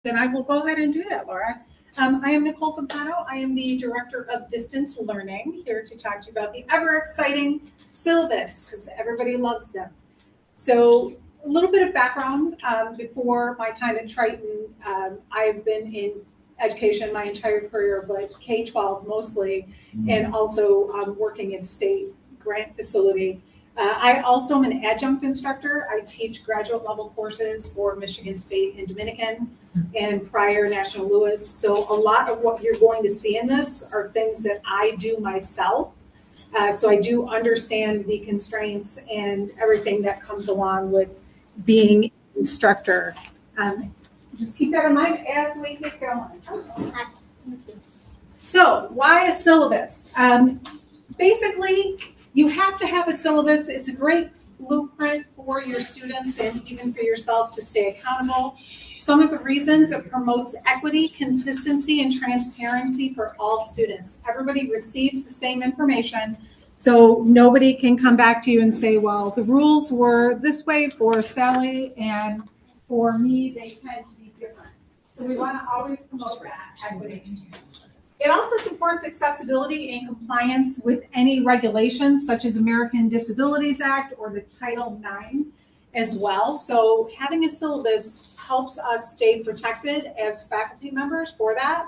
Then I will go ahead and do that, Laura. I am Nicole Zumpano. I am the Director of Distance Learning, here to talk to you about the ever exciting syllabus, because everybody loves them. So a little bit of background before my time at Triton. I've been in education my entire career, but K-12 mostly, and also working in state grant facility. I also am an adjunct instructor. I teach graduate level courses for Michigan State and Dominican and prior National Louis. So a lot of what you're going to see in this are things that I do myself. So I do understand the constraints and everything that comes along with being an instructor. Just keep that in mind as we get going. So why a syllabus? Basically, you have to have a syllabus. It's a great blueprint for your students and even for yourself to stay accountable. Some of the reasons: it promotes equity, consistency, and transparency for all students. Everybody receives the same information, so nobody can come back to you and say, well, the rules were this way for Sally, and for me, they tend to be different. So we want to always promote that equity. It also supports accessibility and compliance with any regulations such as American Disabilities Act or the Title IX as well. So having a syllabus helps us stay protected as faculty members for that.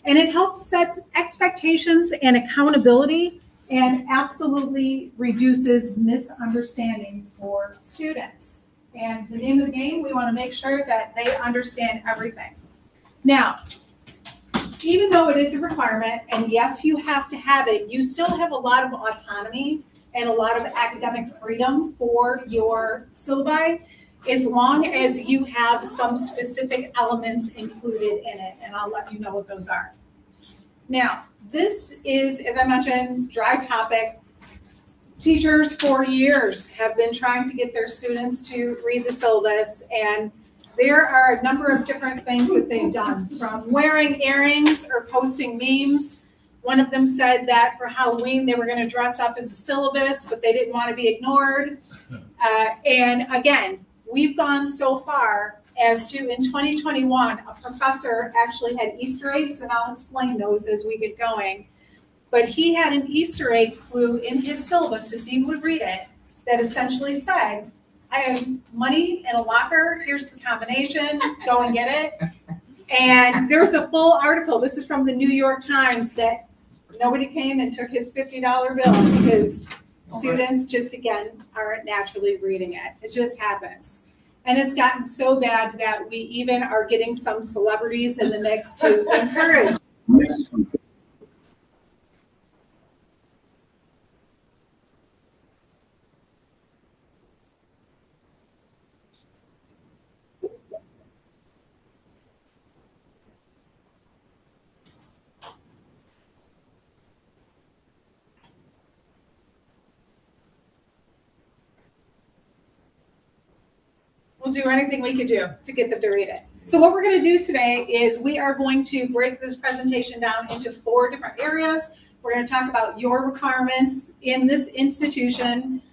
And it helps set expectations and accountability, and absolutely reduces misunderstandings for students. And the name of the game, we want to make sure that they understand everything. Now, even though it is a requirement, and yes, you have to have it, you still have a lot of autonomy and a lot of academic freedom for your syllabi, as long as you have some specific elements included in it, and I'll let you know what those are. Now, this is, as I mentioned, dry topic. Teachers for years have been trying to get their students to read the syllabus, and there are a number of different things that they've done, from wearing earrings or posting memes. One of them said that for Halloween they were going to dress up as a syllabus, but they didn't want to be ignored. And again, we've gone so far as to, in 2021, a professor actually had Easter eggs, and I'll explain those as we get going. But he had an Easter egg clue in his syllabus to see who would read it that essentially said, I have money in a locker, here's the combination, go and get it. And there was a full article, this is from the New York Times, that nobody came and took his $50 bill because students just, again, aren't naturally reading it. It just happens. And it's gotten so bad that we even are getting some celebrities in the mix to encourage. We'll do anything we can do to get them to read it. So what we're going to do today is we are going to break this presentation down into 4 different areas. We're going to talk about your requirements in this institution,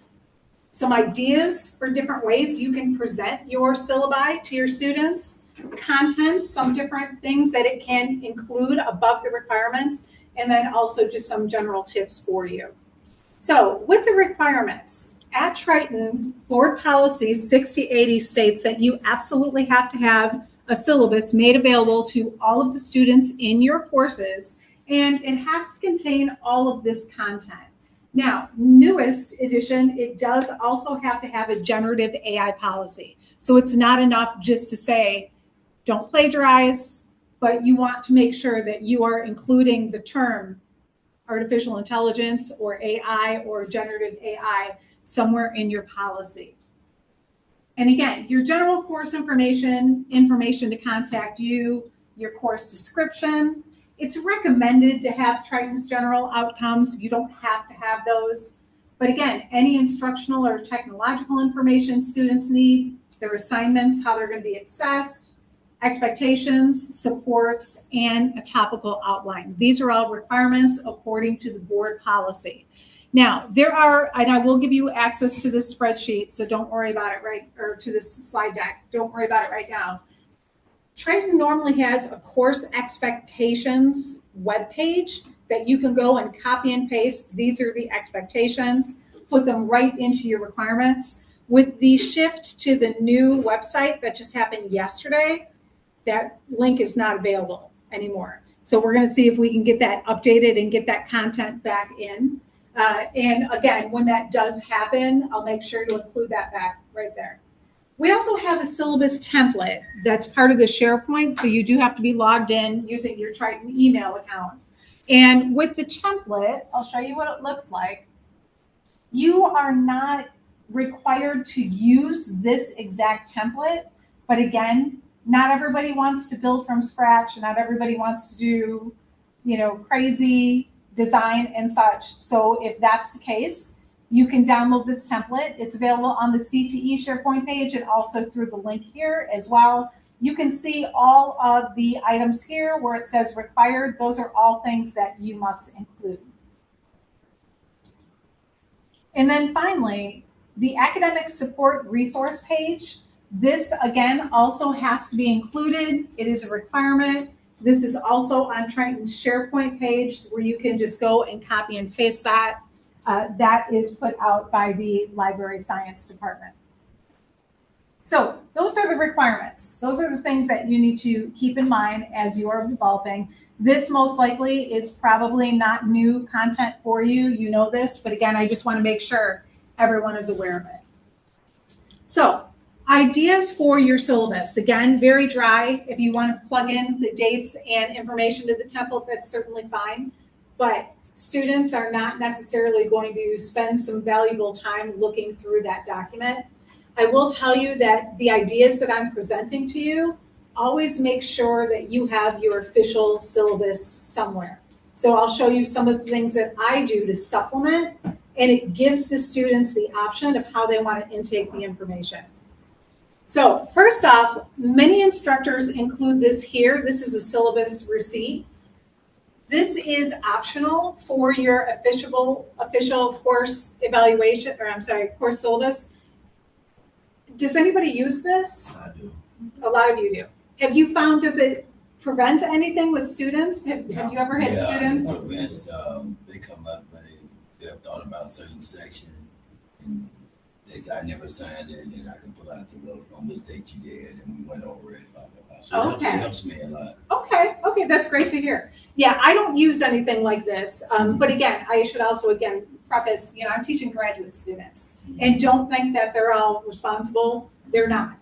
some ideas for different ways you can present your syllabi to your students, contents, some different things that it can include above the requirements, and then also just some general tips for you. So with the requirements, at Triton, Board Policy 6080 states that you absolutely have to have a syllabus made available to all of the students in your courses, and it has to contain all of this content. Now, newest edition, it does also have to have a generative AI policy. So it's not enough just to say, don't plagiarize, but you want to make sure that you are including the term artificial intelligence or AI or generative AI somewhere in your policy. And again, your general course information to contact you, your course description. It's recommended to have Triton's general outcomes. You don't have to have those. But again, any instructional or technological information students need, their assignments, how they're going to be assessed, expectations, supports, and a topical outline. These are all requirements according to the board policy. Now, there are, and I will give you access to this spreadsheet, so don't worry about it, or to this slide deck. Don't worry about it right now. Triton normally has a course expectations webpage that you can go and copy and paste. These are the expectations, put them right into your requirements. With the shift to the new website that just happened yesterday, that link is not available anymore. So we're going to see if we can get that updated and get that content back in. And again, when that does happen, I'll make sure to include that back right there. We also have a syllabus template that's part of the SharePoint, so you do have to be logged in using your Triton email account. And with the template, I'll show you what it looks like. You are not required to use this exact template, but again, not everybody wants to build from scratch, and not everybody wants to do, crazy design and such. So if that's the case, you can download this template. It's available on the CTE SharePoint page and also through the link here as well. You can see all of the items here where it says required. Those are all things that you must include. And then finally, the academic support resource page. This, again, also has to be included. It is a requirement. This is also on Triton's SharePoint page where you can just go and copy and paste that. That is put out by the library science department. So those are the requirements. Those are the things that you need to keep in mind as you are developing. This most likely is probably not new content for you. You know this, but again, I just want to make sure everyone is aware of it. So ideas for your syllabus. Again, very dry. If you want to plug in the dates and information to the template, that's certainly fine. But students are not necessarily going to spend some valuable time looking through that document. I will tell you that the ideas that I'm presenting to you, always make sure that you have your official syllabus somewhere. So I'll show you some of the things that I do to supplement, and it gives the students the option of how they want to intake the information. So first off, many instructors include this here. This is a syllabus receipt. This is optional for your official course evaluation, course syllabus. Does anybody use this? I do. A lot of you do. Have you found, does it prevent anything with students? Have you ever had students? They come up, but they have thought about a certain section, and they say, I never signed it, and I can pull out and say, on this date you did, and we went over it, blah, blah, blah. So okay. It helps me a lot. Okay, that's great to hear. Yeah, I don't use anything like this, but again, I should also, preface, I'm teaching graduate students, and don't think that they're all responsible. They're not.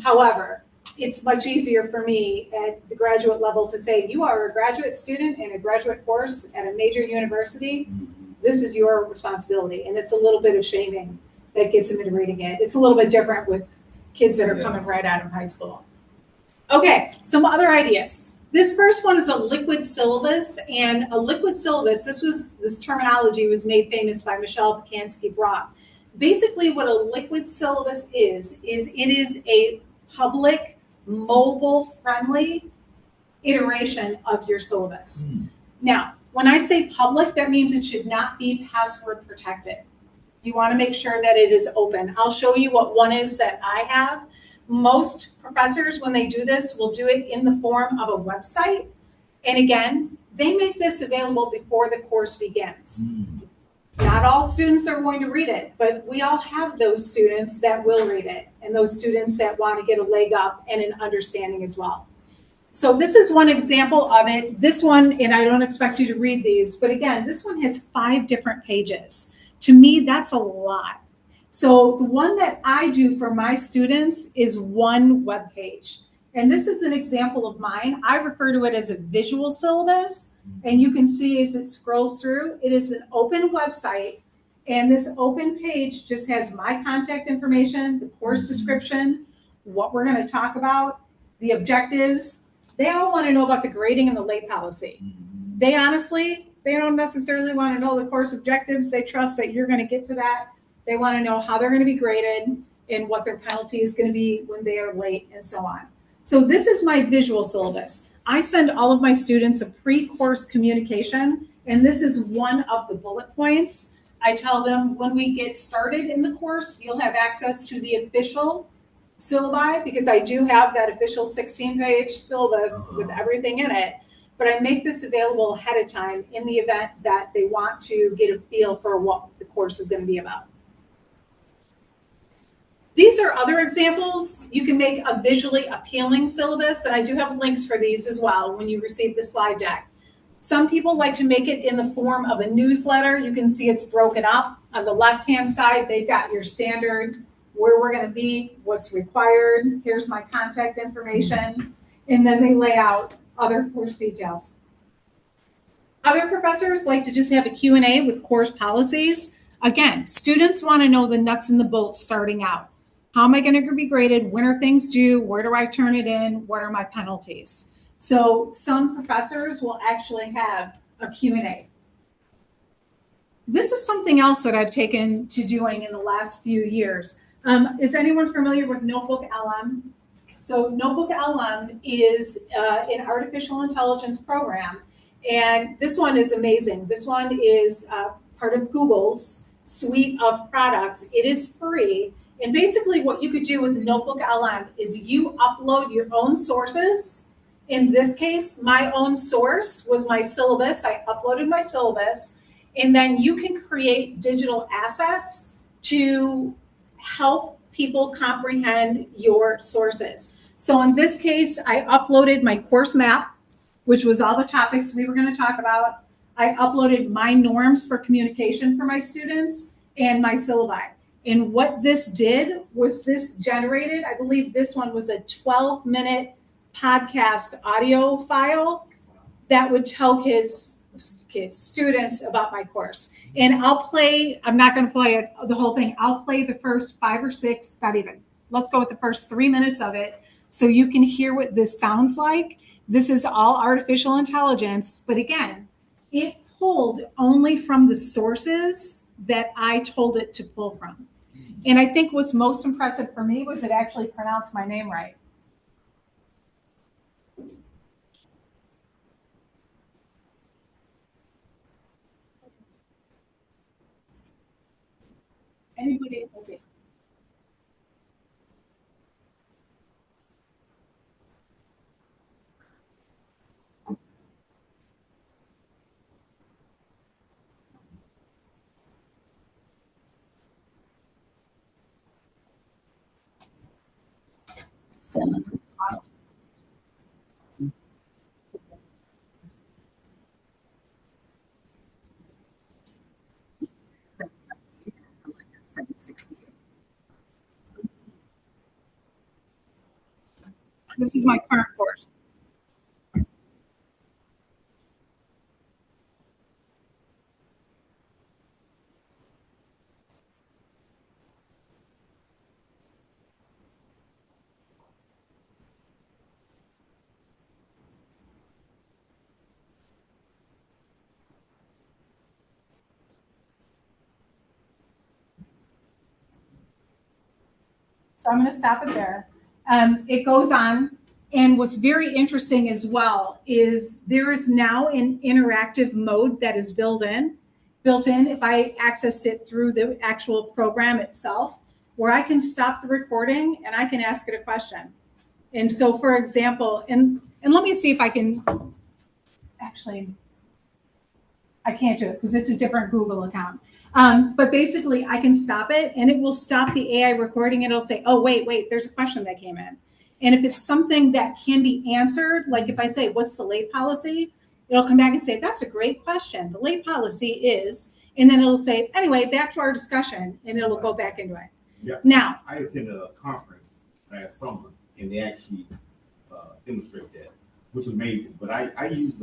However, it's much easier for me at the graduate level to say, you are a graduate student in a graduate course at a major university. This is your responsibility, and it's a little bit of shaming that gets them into reading it. It's a little bit different with kids that are coming right out of high school. Okay, some other ideas. This first one is a liquid syllabus, and a liquid syllabus, this terminology was made famous by Michelle Pacansky-Brock. Basically what a liquid syllabus is it is a public, mobile-friendly iteration of your syllabus. Now, when I say public, that means it should not be password protected. You want to make sure that it is open. I'll show you what one is that I have. Most professors, when they do this, will do it in the form of a website. And again, they make this available before the course begins. Not all students are going to read it, but we all have those students that will read it, and those students that want to get a leg up and an understanding as well. So this is one example of it. This one, and I don't expect you to read these, but again, this one has 5 different pages. To me, that's a lot. So the one that I do for my students is one web page. And this is an example of mine. I refer to it as a visual syllabus. And you can see as it scrolls through, it is an open website. And this open page just has my contact information, the course description, what we're going to talk about, the objectives. They all want to know about the grading and the late policy. They don't necessarily want to know the course objectives. They trust that you're going to get to that. They want to know how they're going to be graded and what their penalty is going to be when they are late and so on. So this is my visual syllabus. I send all of my students a pre-course communication, and this is one of the bullet points. I tell them when we get started in the course, you'll have access to the official syllabi, because I do have that official 16-page syllabus with everything in it, but I make this available ahead of time in the event that they want to get a feel for what the course is going to be about. These are other examples. You can make a visually appealing syllabus, and I do have links for these as well when you receive the slide deck. Some people like to make it in the form of a newsletter. You can see it's broken up. On the left-hand side, they've got your standard, where we're going to be, what's required, here's my contact information, and then they lay out other course details. Other professors like to just have a Q&A with course policies. Again, students want to know the nuts and the bolts starting out. How am I going to be graded? When are things due? Where do I turn it in? What are my penalties? So some professors will actually have a Q&A. This is something else that I've taken to doing in the last few years. Is anyone familiar with Notebook LM? So Notebook LM is an artificial intelligence program, and this one is amazing. This one is part of Google's suite of products. It is free. And basically what you could do with Notebook LM is you upload your own sources. In this case, my own source was my syllabus. I uploaded my syllabus, and then you can create digital assets to help people comprehend your sources. So in this case, I uploaded my course map, which was all the topics we were going to talk about. I uploaded my norms for communication for my students and my syllabi. And what this did was this generated, I believe this one was a 12-minute podcast audio file that would tell students about my course. And I'm not going to play the whole thing. I'll play the first 5 or 6, not even. Let's go with the first 3 minutes of it so you can hear what this sounds like. This is all artificial intelligence, but again, it pulled only from the sources that I told it to pull from. And I think what's most impressive for me was it actually pronounced my name right. Anybody? Okay. This is my current course. So I'm going to stop it there. It goes on. And what's very interesting as well is there is now an interactive mode that is built in. If I accessed it through the actual program itself, where I can stop the recording and I can ask it a question. And so, for example, and let me see if I can, actually, I can't do it because it's a different Google account. But basically, I can stop it and it will stop the AI recording. And it'll say, oh, wait, there's a question that came in. And if it's something that can be answered, like if I say, what's the late policy? It'll come back and say, that's a great question. The late policy is, and then it'll say, anyway, back to our discussion, and it'll go back into it. Yeah. Now, I attended a conference last summer, and they actually demonstrate that, which is amazing. But I use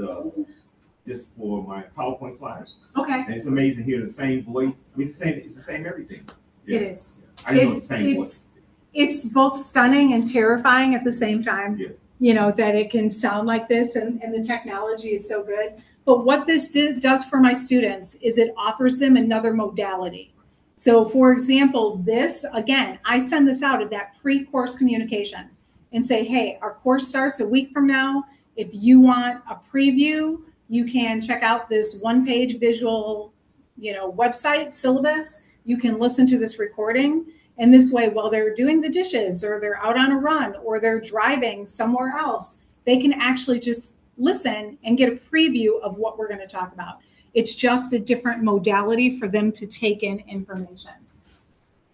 this for my PowerPoint slides. okay, And it's amazing to hear the same voice. I mean, it's the same everything. Yeah. it is. I know it's the same voice. It's both stunning and terrifying at the same time. Yeah. You know, that it can sound like this and the technology is so good. But what this does for my students is it offers them another modality. So for example, this, again, I send this out at that pre-course communication and say, hey, our course starts a week from now. If you want a preview, you can check out this one-page visual, website, Syllabus. You can listen to this recording. And this way, while they're doing the dishes or they're out on a run or they're driving somewhere else, they can actually just listen and get a preview of what we're going to talk about. It's just a different modality for them to take in information.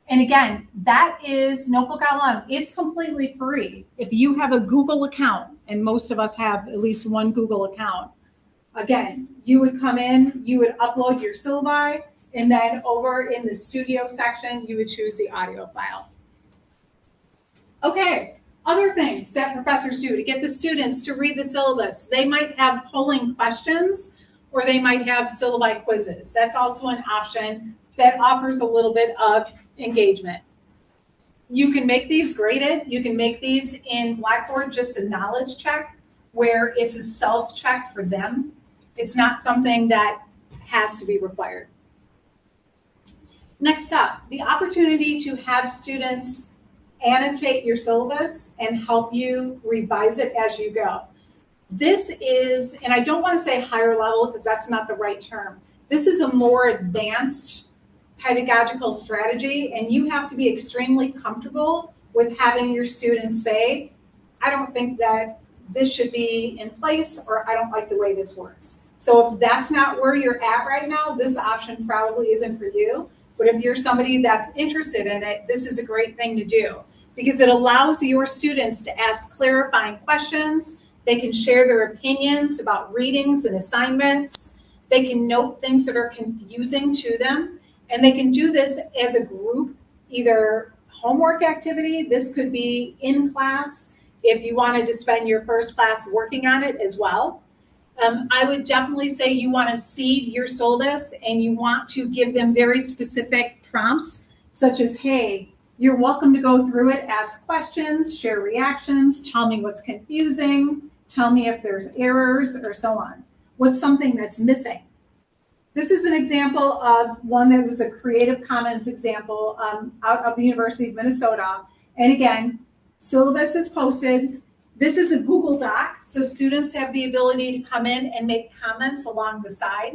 And again, that is Notebook LM. It's completely free. If you have a Google account, and most of us have at least one Google account, again, you would come in, you would upload your syllabi, and then over in the studio section, you would choose the audio file. Okay, other things that professors do to get the students to read the syllabus. They might have polling questions, or they might have syllabi quizzes. That's also an option that offers a little bit of engagement. You can make these graded. You can make these in Blackboard just a knowledge check, where it's a self-check for them. It's not something that has to be required. Next up, the opportunity to have students annotate your syllabus and help you revise it as you go. This is, and I don't want to say higher level because that's not the right term. This is a more advanced pedagogical strategy, and you have to be extremely comfortable with having your students say, I don't think that this should be in place, or I don't like the way this works. So if that's not where you're at right now, this option probably isn't for you. But if you're somebody that's interested in it, this is a great thing to do because it allows your students to ask clarifying questions. They can share their opinions about readings and assignments. They can note things that are confusing to them. And they can do this as a group, either homework activity. This could be in class if you wanted to spend your first class working on it as well. I would definitely say you want to seed your syllabus and you want to give them very specific prompts, such as, hey, you're welcome to go through it, ask questions, share reactions, tell me what's confusing, tell me if there's errors or so on. What's something that's missing? This is an example of one that was a Creative Commons example out of the University of Minnesota. And again, syllabus is posted. This is a Google Doc, so students have the ability to come in and make comments along the side.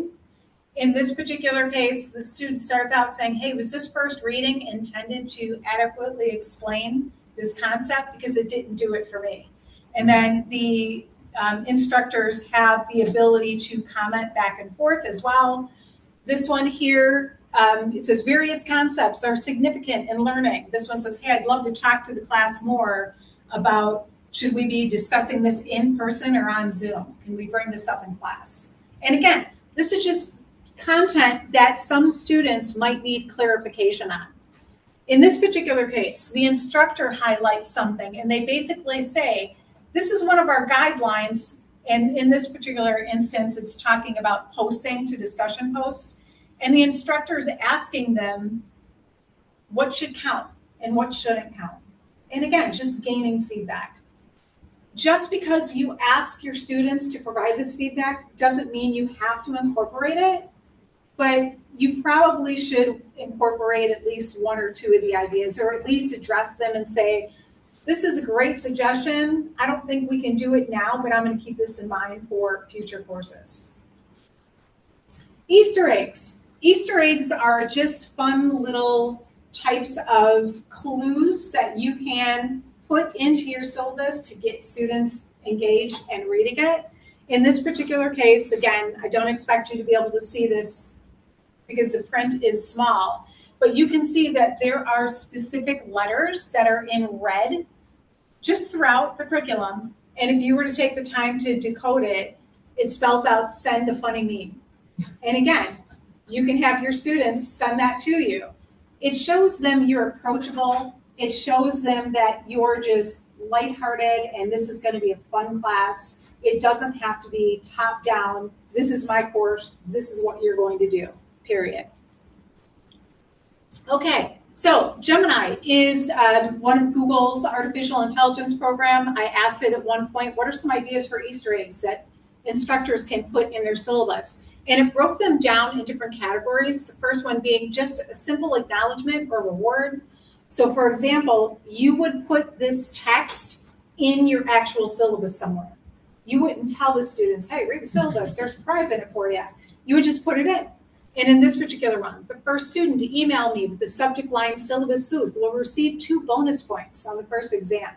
In this particular case, the student starts out saying, hey, was this first reading intended to adequately explain this concept? Because it didn't do it for me. And then the instructors have the ability to comment back and forth as well. This one here, it says various concepts are significant in learning. This one says, hey, I'd love to talk to the class more about should we be discussing this in person or on Zoom? Can we bring this up in class? And again, this is just content that some students might need clarification on. In this particular case, the instructor highlights something and they basically say, this is one of our guidelines, and in this particular instance, it's talking about posting to discussion posts, and the instructor is asking them what should count and what shouldn't count. And again, just gaining feedback. Just because you ask your students to provide this feedback doesn't mean you have to incorporate it, but you probably should incorporate at least one or two of the ideas, or at least address them and say, this is a great suggestion. I don't think we can do it now, but I'm going to keep this in mind for future courses. Easter eggs. Easter eggs are just fun little types of clues that you can put into your syllabus to get students engaged and reading it. In this particular case, again, I don't expect you to be able to see this because the print is small, but you can see that there are specific letters that are in red just throughout the curriculum. And if you were to take the time to decode it, it spells out send a funny meme. And again, you can have your students send that to you. It shows them you're approachable. It shows them that you're just lighthearted and this is going to be a fun class. It doesn't have to be top down. This is my course. This is what you're going to do, period. Okay. So Gemini is one of Google's artificial intelligence program. I asked it at one point, what are some ideas for Easter eggs that instructors can put in their syllabus? And it broke them down in different categories. The first one being just a simple acknowledgement or reward. So for example, you would put this text in your actual syllabus somewhere. You wouldn't tell the students, hey, read the syllabus, there's a prize in it for you. You would just put it in. And in this particular one, the first student to email me with the subject line syllabus Sooth will receive 2 bonus points on the first exam.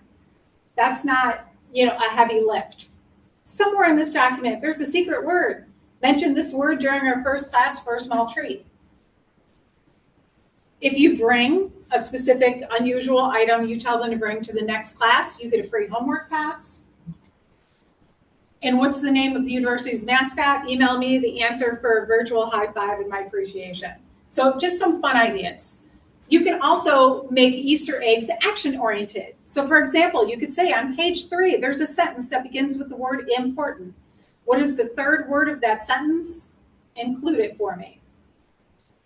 That's not, a heavy lift. Somewhere in this document, there's a secret word. Mention this word during our first class for a small treat. If you bring a specific unusual item you tell them to bring to the next class, you get a free homework pass. And what's the name of the university's mascot? Email me the answer for a virtual high five and my appreciation. So just some fun ideas. You can also make Easter eggs action-oriented. So for example, you could say on page 3, there's a sentence that begins with the word important. What is the third word of that sentence? Include it for me.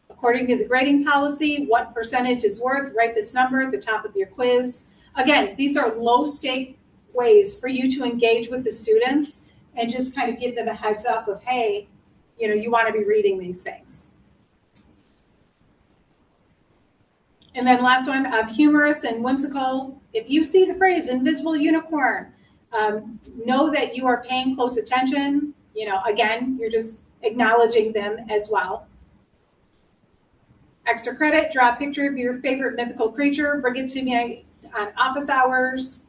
According to the grading policy, what percentage is worth? Write this number at the top of your quiz. Again, these are low-stake ways for you to engage with the students and just kind of give them a heads up of, hey, you want to be reading these things. And then last one, humorous and whimsical. If you see the phrase invisible unicorn, know that you are paying close attention. Again, you're just acknowledging them as well. Extra credit, draw a picture of your favorite mythical creature, bring it to me on office hours.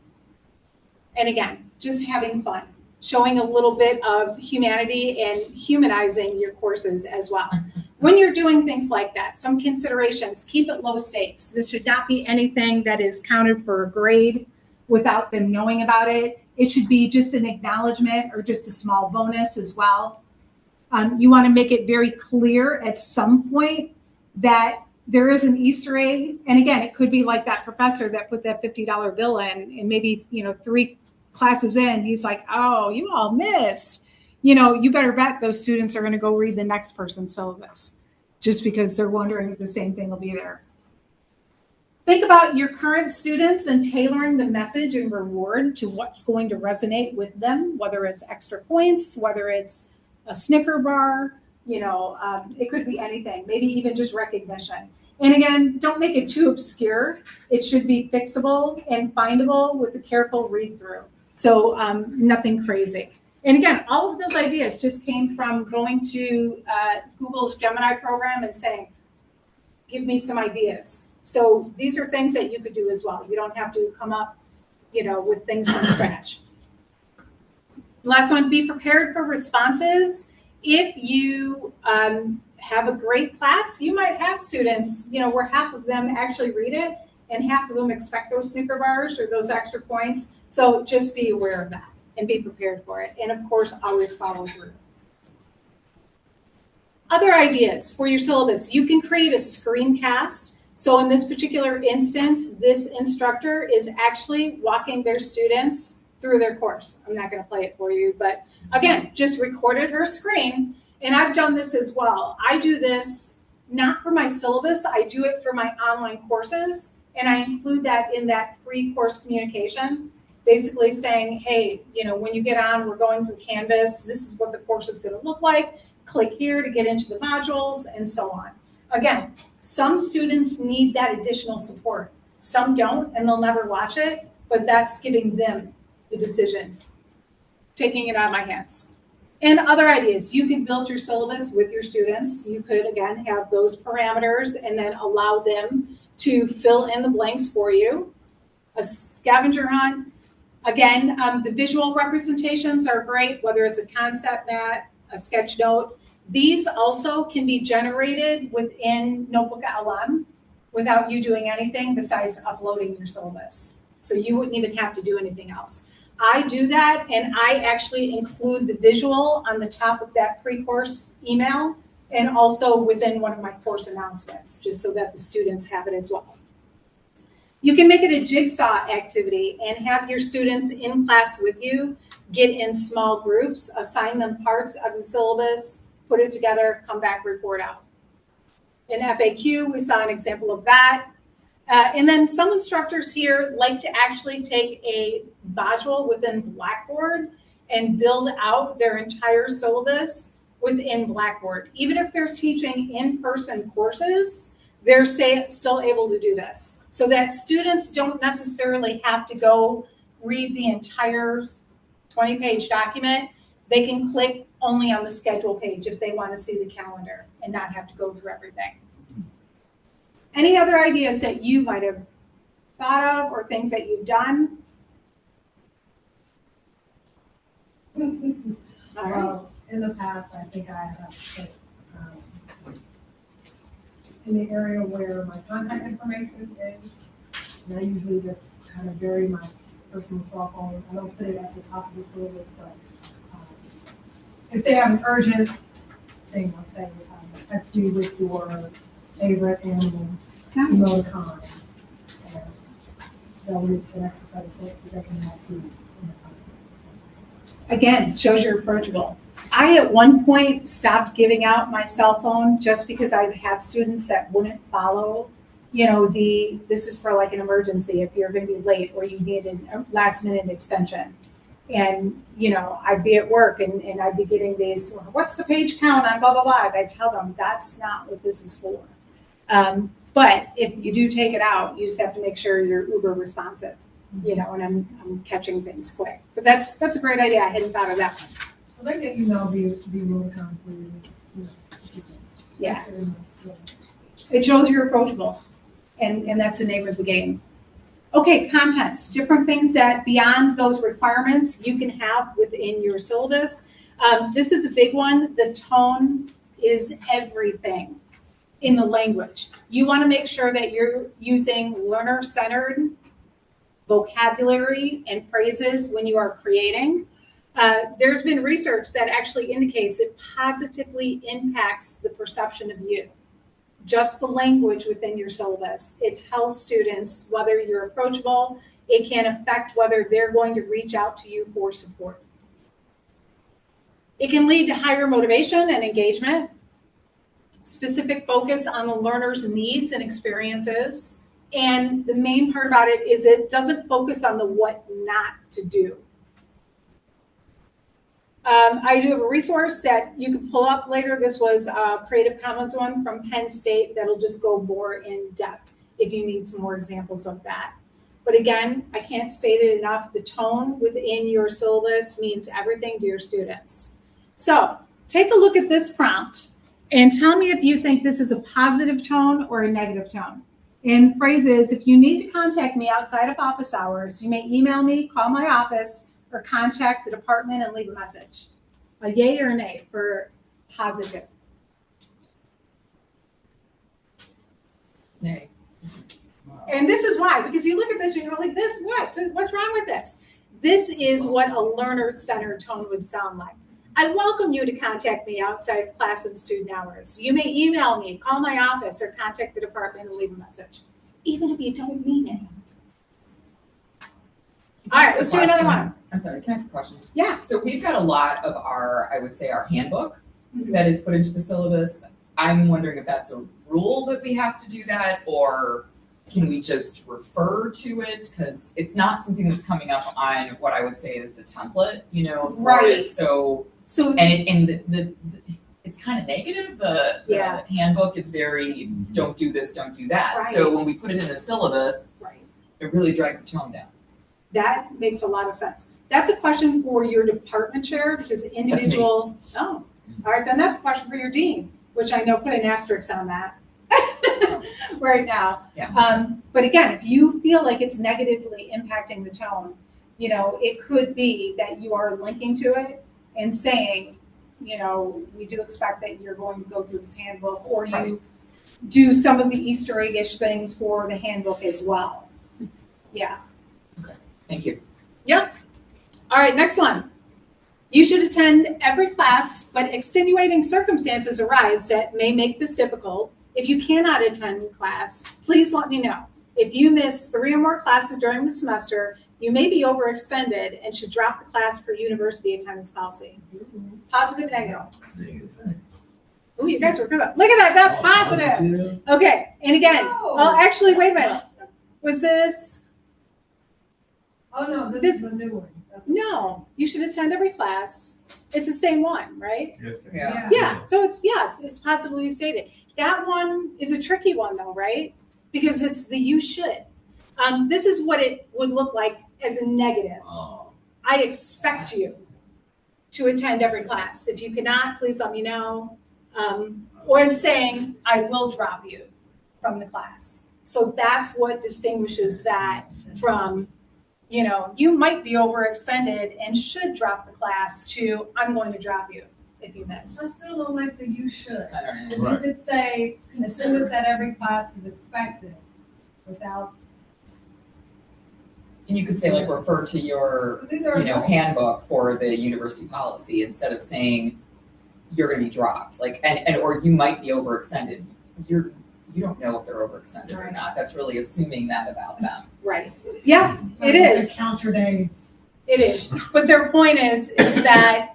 And again, just having fun, showing a little bit of humanity and humanizing your courses as well. When you're doing things like that, some considerations, keep it low stakes. This should not be anything that is counted for a grade without them knowing about it. It should be just an acknowledgement or just a small bonus as well. You want to make it very clear at some point that there is an Easter egg. And again, it could be like that professor that put that $50 bill in, and maybe, 3 classes in, he's like, oh, you all missed. You better bet those students are going to go read the next person's syllabus just because they're wondering if the same thing will be there. Think about your current students and tailoring the message and reward to what's going to resonate with them, whether it's extra points, whether it's a Snicker bar, it could be anything, maybe even just recognition. And again, don't make it too obscure. It should be fixable and findable with a careful read through. So nothing crazy. And again, all of those ideas just came from going to Google's Gemini program and saying, give me some ideas. So these are things that you could do as well. You don't have to come up, with things from scratch. Last one, be prepared for responses. If you have a great class, you might have students, where half of them actually read it and half of them expect those Snicker bars or those extra points. So just be aware of that and be prepared for it. And of course, always follow through. Other ideas for your syllabus. You can create a screencast. So in this particular instance, this instructor is actually walking their students through their course. I'm not going to play it for you, but again, just recorded her screen. And I've done this as well. I do this not for my syllabus. I do it for my online courses. And I include that in that pre-course communication. Basically saying, hey, when you get on, we're going through Canvas. This is what the course is going to look like. Click here to get into the modules and so on. Again, some students need that additional support. Some don't, and they'll never watch it, but that's giving them the decision, taking it out of my hands. And other ideas, you can build your syllabus with your students. You could, again, have those parameters and then allow them to fill in the blanks for you. A scavenger hunt. Again, the visual representations are great, whether it's a concept map, a sketch note. These also can be generated within Notebook LM without you doing anything besides uploading your syllabus. So you wouldn't even have to do anything else. I do that, and I actually include the visual on the top of that pre-course email and also within one of my course announcements, just so that the students have it as well. You can make it a jigsaw activity and have your students in class with you, get in small groups, assign them parts of the syllabus, put it together, come back, report out. In FAQ, we saw an example of that. And then some instructors here like to actually take a module within Blackboard and build out their entire syllabus within Blackboard. Even if they're teaching in-person courses, they're still able to do this. So that students don't necessarily have to go read the entire 20-page document. They can click only on the schedule page if they want to see the calendar and not have to go through everything. Any other ideas that you might have thought of or things that you've done? All right. Well, in the past, I think I have put in the area where my contact information is, and I usually just kind of bury my personal cell phone. I don't put it at the top of the syllabus, but if they have an urgent thing, I'll say, text me with your favorite animal emoticon, and they'll read to extra credit so they can have to. Again, shows you're approachable. I, at one point, stopped giving out my cell phone just because I have students that wouldn't follow, this is for like an emergency if you're going to be late or you need a last minute extension. And, I'd be at work and I'd be getting these, what's the page count on blah, blah, blah. And I tell them that's not what this is for. But if you do take it out, you just have to make sure you're uber responsive, and I'm catching things quick. But that's a great idea. I hadn't thought of that one. I like that the emoticon please. Yeah. It shows you're approachable, and that's the name of the game. Okay, contents, different things that beyond those requirements you can have within your syllabus. This is a big one. The tone is everything in the language. You want to make sure that you're using learner-centered vocabulary and phrases when you are creating. There's been research that actually indicates it positively impacts the perception of you. Just the language within your syllabus. It tells students whether you're approachable. It can affect whether they're going to reach out to you for support. It can lead to higher motivation and engagement, specific focus on the learner's needs and experiences. And the main part about it is it doesn't focus on the what not to do. I do have a resource that you can pull up later. This was a Creative Commons one from Penn State that'll just go more in depth if you need some more examples of that. But again, I can't state it enough. The tone within your syllabus means everything to your students. So take a look at this prompt and tell me if you think this is a positive tone or a negative tone. In phrases, if you need to contact me outside of office hours, you may email me, call my office, or contact the department and leave a message. A yay or a nay for positive? Nay. And this is why, because you look at this and you're like, this, what? What's wrong with this? This is what a learner-centered tone would sound like. I welcome you to contact me outside of class and student hours. You may email me, call my office, or contact the department and leave a message, even if you don't mean it. All right, let's do another one. I'm sorry, can I ask a question? Yeah. So we've got a lot of our handbook that is put into the syllabus. I'm wondering if that's a rule that we have to do that, or can we just refer to it? Because it's not something that's coming up on what I would say is the template, for Right. it. So it's kind of negative. The handbook is very don't do this, don't do that. Right. So when we put it in the syllabus, it really drags the tone down. That makes a lot of sense. That's a question for your department chair because the individual. Oh, all right. Then that's a question for your dean, which I know put an asterisk on that right now. Yeah. But again, if you feel like it's negatively impacting the tone, it could be that you are linking to it and saying, we do expect that you're going to go through this handbook, or you do some of the Easter egg-ish things for the handbook as well. Yeah. Thank you. Yep. All right, next one. You should attend every class, but extenuating circumstances arise that may make this difficult. If you cannot attend class, please let me know. If you miss 3 or more classes during the semester, you may be overextended and should drop the class per university attendance policy. Positive, negative? Oh, you guys were good. Look at that, that's positive. Okay, and again, actually, wait a minute. Was this? Oh, no, this is a new one. No, you should attend every class. It's the same one, right? Yes. Yeah. Yeah, so it's positively stated. That one is a tricky one though, right? Because it's the you should. This is what it would look like as a negative. I expect you to attend every class. If you cannot, please let me know. Or it's saying, I will drop you from the class. So that's what distinguishes that from, you might be overextended and should drop the class to, I'm going to drop you if you I miss. still don't like the you should. I don't know. Because you could say, attendance at every class is expected without. And you could say like refer to your, These are handbook for the university policy instead of saying you're gonna be dropped, like, and or you might be overextended. You don't know if they're overextended or not. That's really assuming that about them. Right. Yeah, it is. Count your days. It is. But their point is that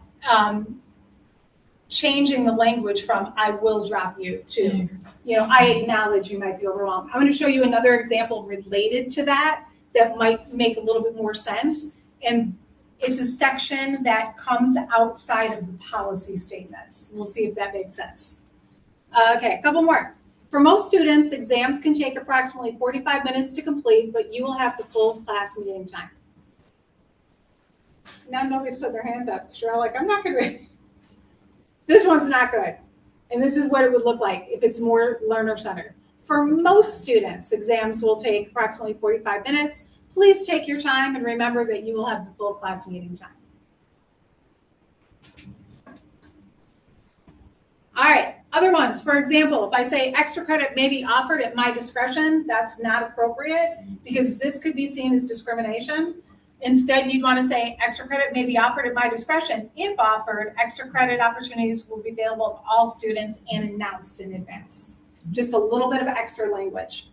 changing the language from I will drop you to, I acknowledge you might be overwhelmed. I'm going to show you another example related to that might make a little bit more sense. And it's a section that comes outside of the policy statements. We'll see if that makes sense. Okay, a couple more. For most students, exams can take approximately 45 minutes to complete, but you will have the full class meeting time. Now nobody's put their hands up. Sure, I'm not going to. This one's not good. And this is what it would look like if it's more learner-centered. For most students, exams will take approximately 45 minutes. Please take your time and remember that you will have the full class meeting time. All right, other ones. For example, if I say extra credit may be offered at my discretion, that's not appropriate because this could be seen as discrimination. Instead, you'd want to say extra credit may be offered at my discretion. If offered, extra credit opportunities will be available to all students and announced in advance. Just a little bit of extra language.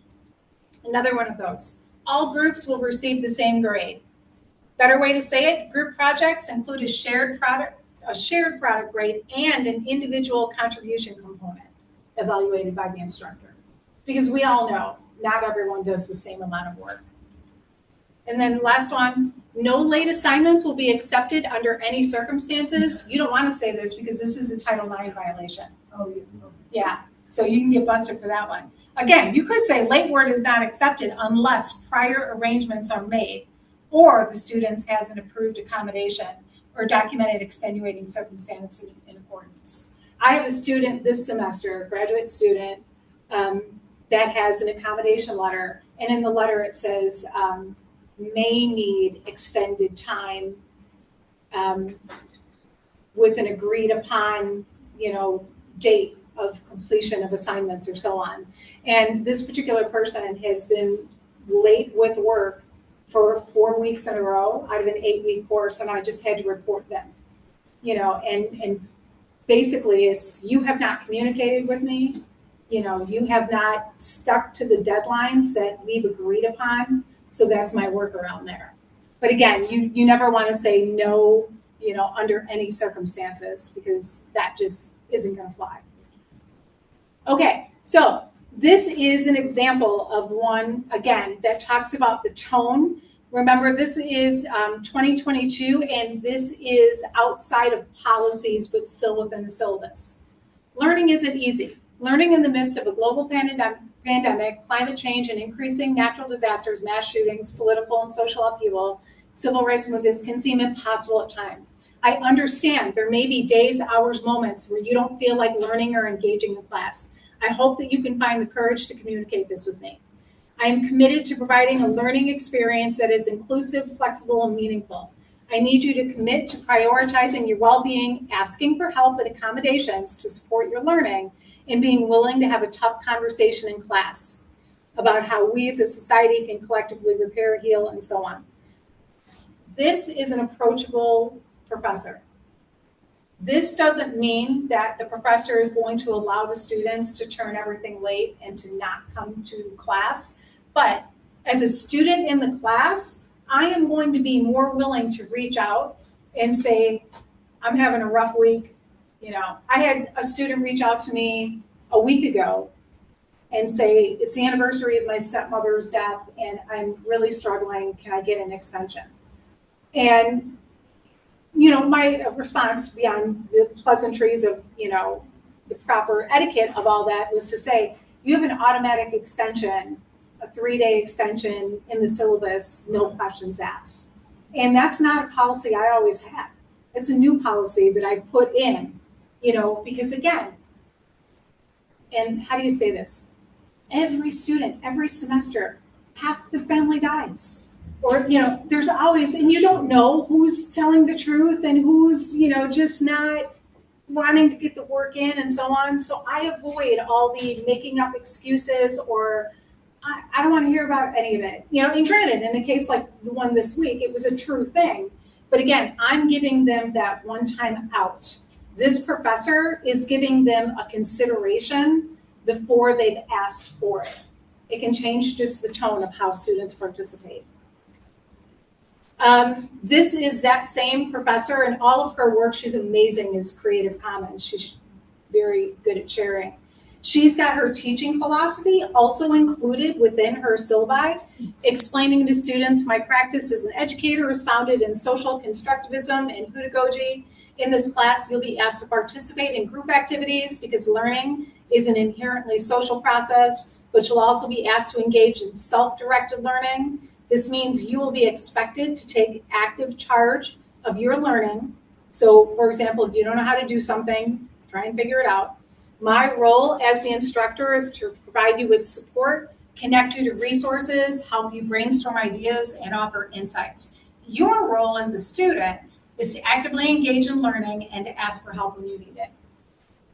Another one of those. All groups will receive the same grade. Better way to say it, group projects include a shared product grade and an individual contribution component evaluated by the instructor. Because we all know not everyone does the same amount of work. And then last one, no late assignments will be accepted under any circumstances. You don't want to say this because this is a Title IX violation. Oh, yeah. Yeah, so you can get busted for that one. Again, you could say late work is not accepted unless prior arrangements are made or the student has an approved accommodation or documented extenuating circumstance in accordance. I have a student this semester, a graduate student, that has an accommodation letter, and in the letter it says, may need extended time with an agreed upon, date of completion of assignments or so on. And this particular person has been late with work for 4 weeks in a row out of an 8-week course, and I just had to report them. And basically it's, you have not communicated with me, you have not stuck to the deadlines that we've agreed upon. So that's my workaround there. But again, you never want to say no, under any circumstances because that just isn't going to fly. Okay, so this is an example of one, again, that talks about the tone. Remember, this is 2022, and this is outside of policies, but still within the syllabus. Learning isn't easy. Learning in the midst of a global pandemic, climate change, and increasing natural disasters, mass shootings, political and social upheaval, civil rights movements can seem impossible at times. I understand there may be days, hours, moments where you don't feel like learning or engaging in class. I hope that you can find the courage to communicate this with me. I am committed to providing a learning experience that is inclusive, flexible, and meaningful. I need you to commit to prioritizing your well-being, asking for help and accommodations to support your learning, and being willing to have a tough conversation in class about how we as a society can collectively repair, heal, and so on. This is an approachable professor. This doesn't mean that the professor is going to allow the students to turn everything late and to not come to class. But as a student in the class, I am going to be more willing to reach out and say, I'm having a rough week. I had a student reach out to me a week ago and say, it's the anniversary of my stepmother's death and I'm really struggling. Can I get an extension? And my response beyond the pleasantries of, the proper etiquette of all that was to say, you have an automatic extension, a 3-day extension in the syllabus, no questions asked. And that's not a policy I always had. It's a new policy that I've put in, because again, and how do you say this? Every student, every semester, half the family dies. Or, there's always, and you don't know who's telling the truth and who's, just not wanting to get the work in and so on. So I avoid all the making up excuses, or I don't want to hear about any of it. And granted, in a case like the one this week, it was a true thing. But again, I'm giving them that one time out. This professor is giving them a consideration before they've asked for it. It can change just the tone of how students participate. This is that same professor, and all of her work, she's amazing, is Creative Commons. She's very good at sharing. She's got her teaching philosophy also included within her syllabi, explaining to students, my practice as an educator is founded in social constructivism and pedagogy. In this class, you'll be asked to participate in group activities because learning is an inherently social process, but you'll also be asked to engage in self-directed learning. This means you will be expected to take active charge of your learning. So, for example, if you don't know how to do something, try and figure it out. My role as the instructor is to provide you with support, connect you to resources, help you brainstorm ideas, and offer insights. Your role as a student is to actively engage in learning and to ask for help when you need it.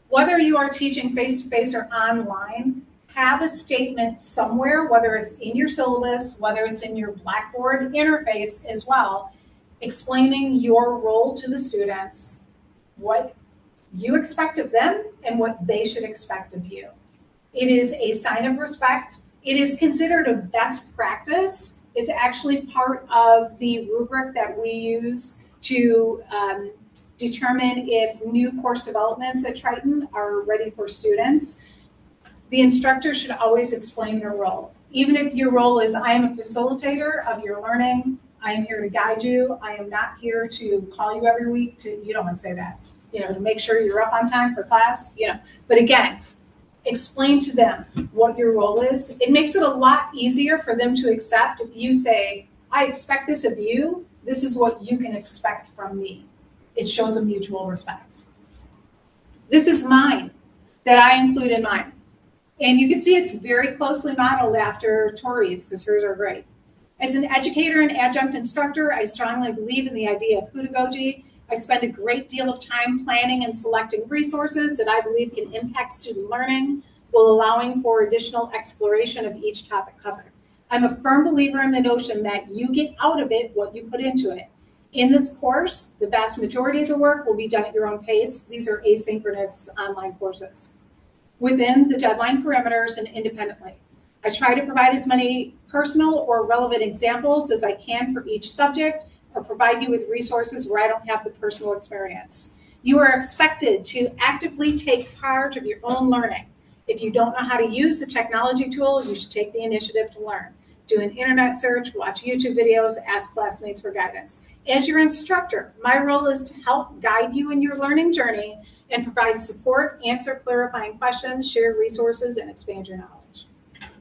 Whether you are teaching face-to-face or online, have a statement somewhere, whether it's in your syllabus, whether it's in your Blackboard interface as well, explaining your role to the students, what you expect of them and what they should expect of you. It is a sign of respect. It is considered a best practice. It's actually part of the rubric that we use to determine if new course developments at Triton are ready for students. The instructor should always explain their role. Even if your role is, I am a facilitator of your learning, I am here to guide you, I am not here to call you every week to, you don't want to say that, to make sure you're up on time for class, But again, explain to them what your role is. It makes it a lot easier for them to accept if you say, I expect this of you, this is what you can expect from me. It shows a mutual respect. This is mine, that I include in mine. And you can see it's very closely modeled after Tori's, because hers are great. As an educator and adjunct instructor, I strongly believe in the idea of pedagogy. I spend a great deal of time planning and selecting resources that I believe can impact student learning, while allowing for additional exploration of each topic covered. I'm a firm believer in the notion that you get out of it what you put into it. In this course, the vast majority of the work will be done at your own pace. These are asynchronous online courses within the deadline parameters and independently. I try to provide as many personal or relevant examples as I can for each subject, or provide you with resources where I don't have the personal experience. You are expected to actively take charge of your own learning. If you don't know how to use the technology tool, you should take the initiative to learn. Do an internet search, watch YouTube videos, ask classmates for guidance. As your instructor, my role is to help guide you in your learning journey and provide support, answer clarifying questions, share resources, and expand your knowledge.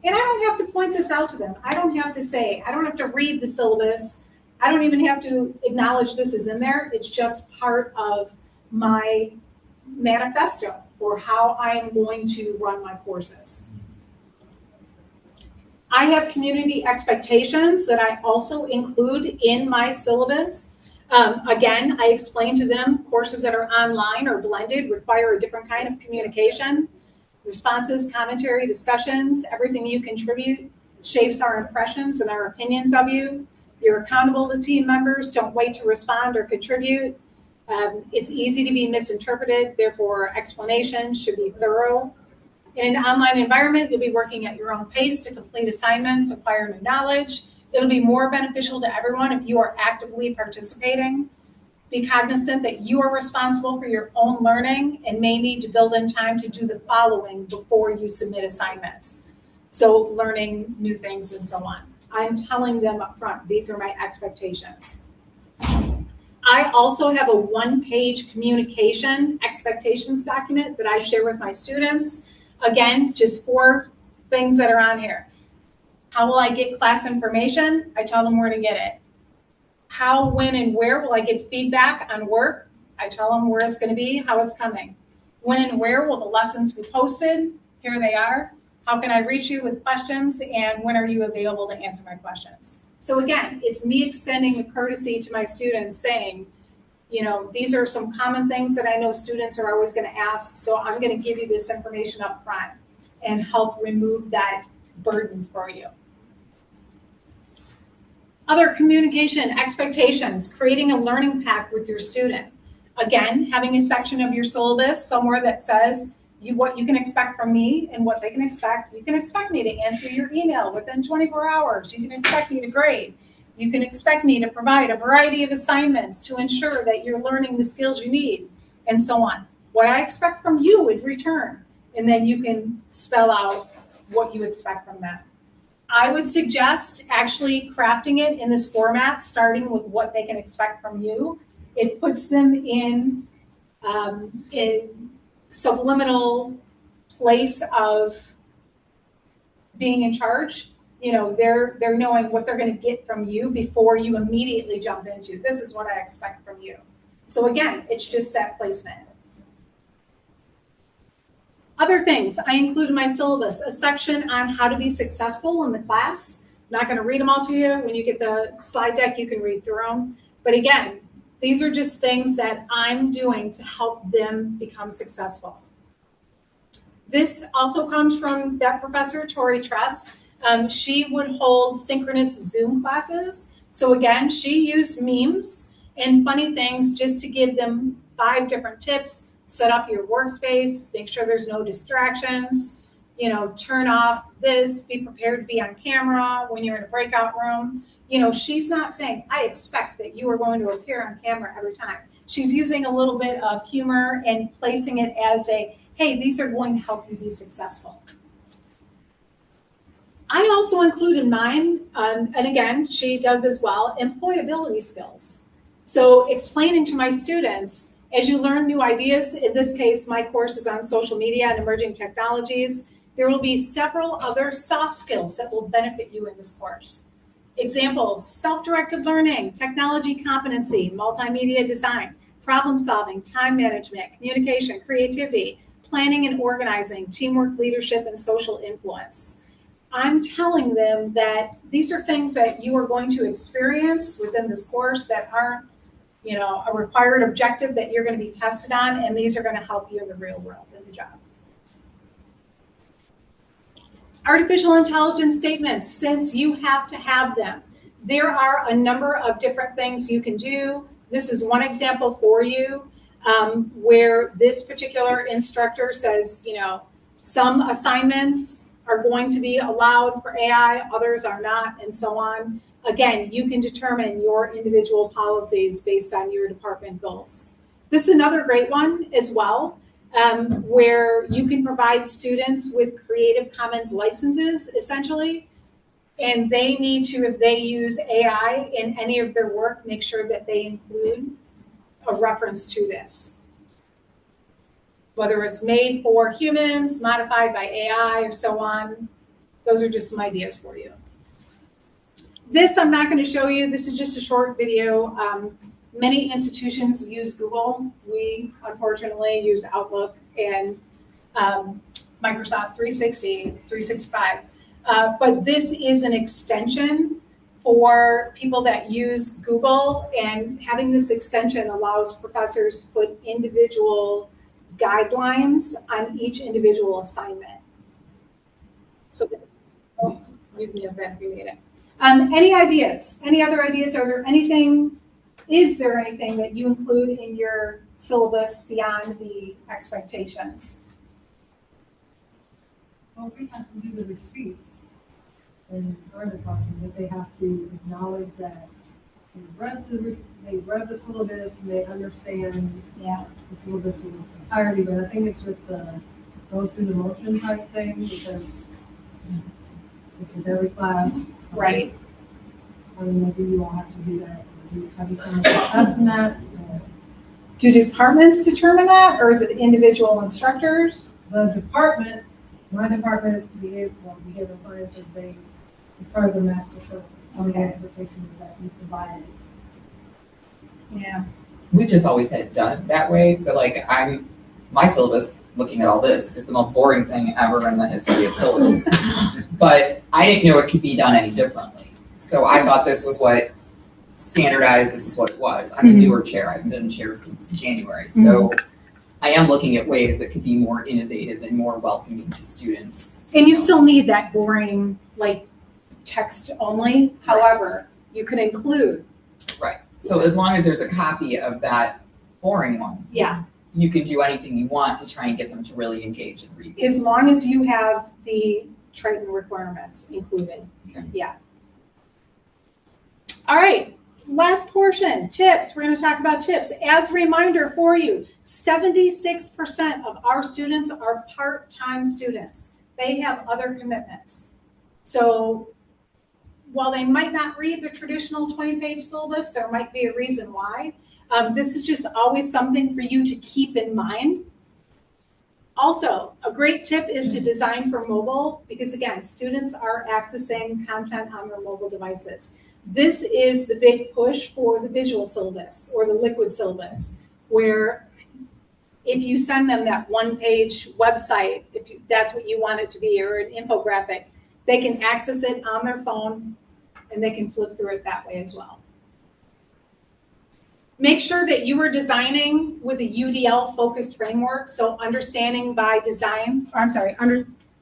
And I don't have to point this out to them. I don't have to say, I don't have to read the syllabus. I don't even have to acknowledge this is in there. It's just part of my manifesto for how I am going to run my courses. I have community expectations that I also include in my syllabus. Again, I explain to them courses that are online or blended require a different kind of communication. Responses, commentary, discussions, everything you contribute shapes our impressions and our opinions of you. You're accountable to team members. Don't wait to respond or contribute. It's easy to be misinterpreted, therefore explanations should be thorough. In an online environment, you'll be working at your own pace to complete assignments, acquire new knowledge. It'll be more beneficial to everyone if you are actively participating. Be cognizant that you are responsible for your own learning and may need to build in time to do the following before you submit assignments. So learning new things and so on. I'm telling them up front, these are my expectations. I also have a one-page communication expectations document that I share with my students. Again, just 4 things that are on here. How will I get class information? I tell them where to get it. How, when, and where will I get feedback on work? I tell them where it's gonna be, how it's coming. When and where will the lessons be posted? Here they are. How can I reach you with questions, and when are you available to answer my questions? So again, it's me extending the courtesy to my students saying, you know, these are some common things that I know students are always gonna ask, so I'm gonna give you this information up front and help remove that burden for you. Other communication expectations, creating a learning pack with your student. Again, having a section of your syllabus somewhere that says what you can expect from me and what they can expect. You can expect me to answer your email within 24 hours. You can expect me to grade. You can expect me to provide a variety of assignments to ensure that you're learning the skills you need, and so on. What I expect from you in return, and then you can spell out what you expect from them. I would suggest actually crafting it in this format, starting with what they can expect from you. It puts them in subliminal place of being in charge. You know, they're knowing what they're going to get from you before you immediately jump into, this is what I expect from you. So again, it's just that placement. Other things I include in my syllabus, a section on how to be successful in the class. I'm not going to read them all to you. When you get the slide deck, you can read through them. But again, these are just things that I'm doing to help them become successful. This also comes from that professor, Tori Trust. She would hold synchronous Zoom classes. So again, she used memes and funny things just to give them 5 different tips. Set up your workspace, make sure there's no distractions, you know, turn off this, be prepared to be on camera when you're in a breakout room. You know, she's not saying, I expect that you are going to appear on camera every time. She's using a little bit of humor and placing it as a, hey, these are going to help you be successful. I also include in mine, and again, she does as well, employability skills. So explaining to my students, as you learn new ideas, in this case, my course is on social media and emerging technologies, there will be several other soft skills that will benefit you in this course. Examples, self-directed learning, technology competency, multimedia design, problem solving, time management, communication, creativity, planning and organizing, teamwork, leadership, and social influence. I'm telling them that these are things that you are going to experience within this course that aren't, you know, a required objective that you're going to be tested on, and these are going to help you in the real world in the job. Artificial intelligence statements, since you have to have them, there are a number of different things you can do. This is one example for you where this particular instructor says, you know, some assignments are going to be allowed for AI, others are not, and so on. Again, you can determine your individual policies based on your department goals. This is another great one as well, where you can provide students with Creative Commons licenses, essentially, and they need to, if they use AI in any of their work, make sure that they include a reference to this. Whether it's made for humans, modified by AI, or so on, those are just some ideas for you. This I'm not going to show you. This is just a short video. Many institutions use Google. We, unfortunately, use Outlook and Microsoft 360, 365. But this is an extension for people that use Google, and having this extension allows professors to put individual guidelines on each individual assignment. So you can give that if you need it. Any ideas? Any other ideas? Are there anything, is there anything that you include in your syllabus beyond the expectations? Well, we have to do the receipts in our department, that they have to acknowledge that they read the syllabus and they understand the syllabus in its entirety, but I think it's just goes through the motion type thing, because it's with every class. Right. I mean, maybe you all have to do that. Have you come success in that? Do departments determine that, or is it individual instructors? The department, my department, behavioral sciences, it's part of the master syllabus. Okay. The expectation is that you provide it. Yeah. we've just always had it done that way. So like my syllabus, looking at all this, is the most boring thing ever in the history of syllabus. But I didn't know it could be done any differently. So I thought this was what standardized, this is what it was. I'm a newer chair, I haven't been in chair since January. So I am looking at ways that could be more innovative and more welcoming to students. And you still need that boring, like, text only. However, you can include. Right. So as long as there's a copy of that boring one, Yeah. you can do anything you want to try and get them to really engage and read. As long as you have the Triton requirements included. Okay. Yeah. All right. Last portion, tips. We're going to talk about tips. As a reminder for you, 76% of our students are part-time students. They have other commitments. So while they might not read the traditional 20-page syllabus, there might be a reason why. This is just always something for you to keep in mind. Also, a great tip is to design for mobile because, again, students are accessing content on their mobile devices. This is the big push for the visual syllabus or the liquid syllabus, where if you send them that one-page website, that's what you want it to be, or an infographic, they can access it on their phone and they can flip through it that way as well. Make sure that you are designing with a UDL-focused framework, so understanding by design, or I'm sorry,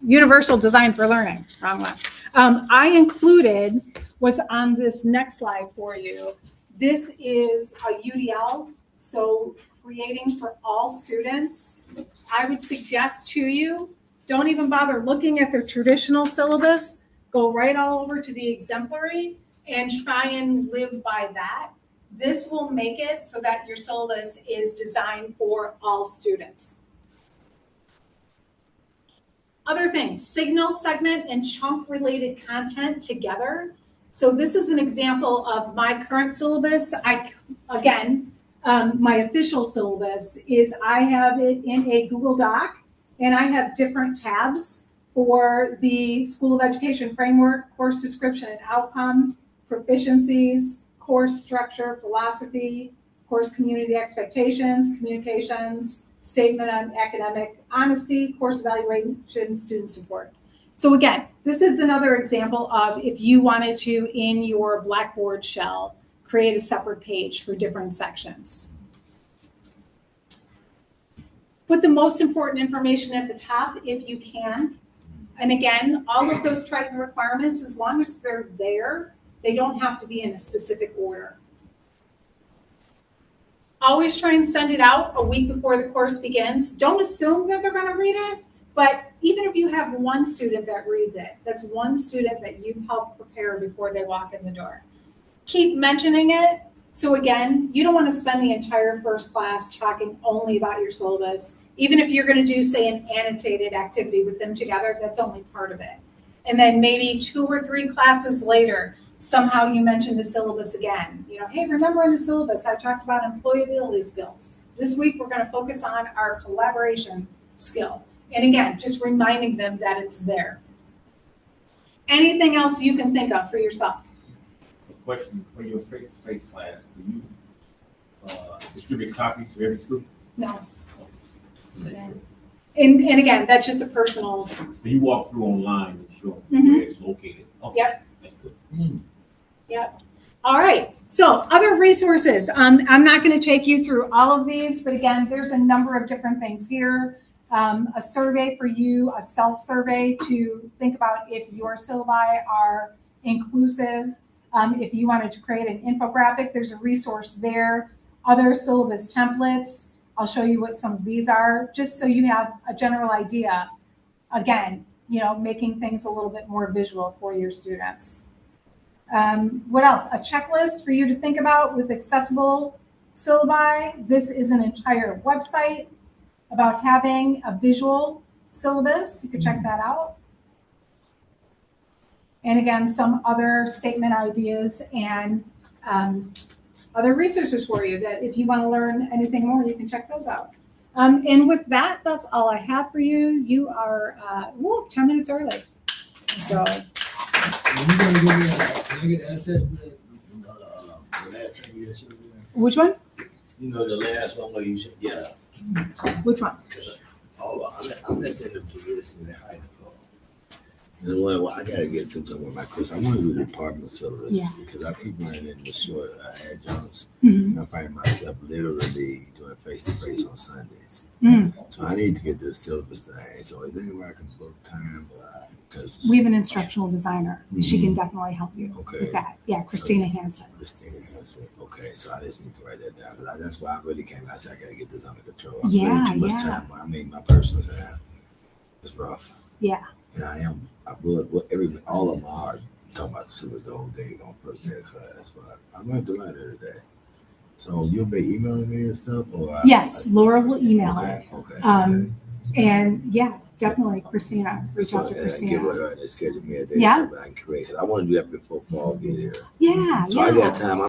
universal design for learning, wrong one. I included, was on this next slide for you. This is a UDL, so creating for all students. I would suggest to you, don't even bother looking at the traditional syllabus, go right all over to the exemplary and try and live by that. This will make it so that your syllabus is designed for all students. Other things, signal, segment, and chunk related content together. So this is an example of my current syllabus. My official syllabus is I have it in a Google Doc and I have different tabs for the School of Education Framework, course description and outcome, proficiencies, course structure, philosophy, course community expectations, communications, statement on academic honesty, course evaluation, student support. So again, this is another example of if you wanted to, in your Blackboard shell, create a separate page for different sections. Put the most important information at the top if you can. And again, all of those Triton requirements, as long as they're there, they don't have to be in a specific order. Always try and send it out a week before the course begins. Don't assume that they're going to read it, but even if you have one student that reads it, that's one student that you've helped prepare before they walk in the door. Keep mentioning it. So again, you don't want to spend the entire first class talking only about your syllabus. Even if you're going to do, say, an annotated activity with them together, that's only part of it. And then maybe 2 or 3 classes later, somehow you mention the syllabus again. You know, hey, remember in the syllabus, I talked about employability skills. This week, we're going to focus on our collaboration skill. And again, just reminding them that it's there. Anything else you can think of for yourself? A question for your face-to-face class, do you distribute copies to every student? No. And again, that's just a personal. So you walk through online and show Mhm. where it's located? Okay, Yep. that's good. Yep. All right. So other resources. I'm not going to take you through all of these, but again, there's a number of different things here. A survey for you, a self-survey to think about if your syllabi are inclusive. If you wanted to create an infographic, there's a resource there. Other syllabus templates. I'll show you what some of these are, just so you have a general idea. Again, you know, making things a little bit more visual for your students. What else? A checklist for you to think about with accessible syllabi. This is an entire website about having a visual syllabus. You can check that out. And again, some other statement ideas and other resources for you that if you want to learn anything more, you can check those out. And with that, that's all I have for you. You are 10 minutes early. So. Can I get asset? The last thing you showed there? Which one? You know, the last one where you said, yeah. Which one? Oh, I'm just in the position in high school. And well, I gotta get to some of my course. I want to do the department syllabus Yeah. because I keep running into short adjuncts. Mhm. And I find myself literally doing face to face on Sundays. Mm. So I need to get this syllabus thing. So is there any way I can book time? Because We have an instructional designer. She can definitely help you Okay. with that. Yeah, Christina Hansen. Christina Hansen. Okay, so I just need to write that down. 'Cause that's why I really came out. I said I gotta get this under control. I'm Yeah, spending too much yeah. time. I mean, my personal time is rough. Yeah. And I would, all of them are talking about the syllabus the whole day on first day of class, but I'm going to learn it today. So you'll be emailing me and stuff, or Yes, Laura will email it. Okay. And yeah, definitely Christina. Reach out to Get with Christina. her and schedule me a day Yeah. so I can create it. I want to do that before fall get here. Yeah, So I yeah. got time.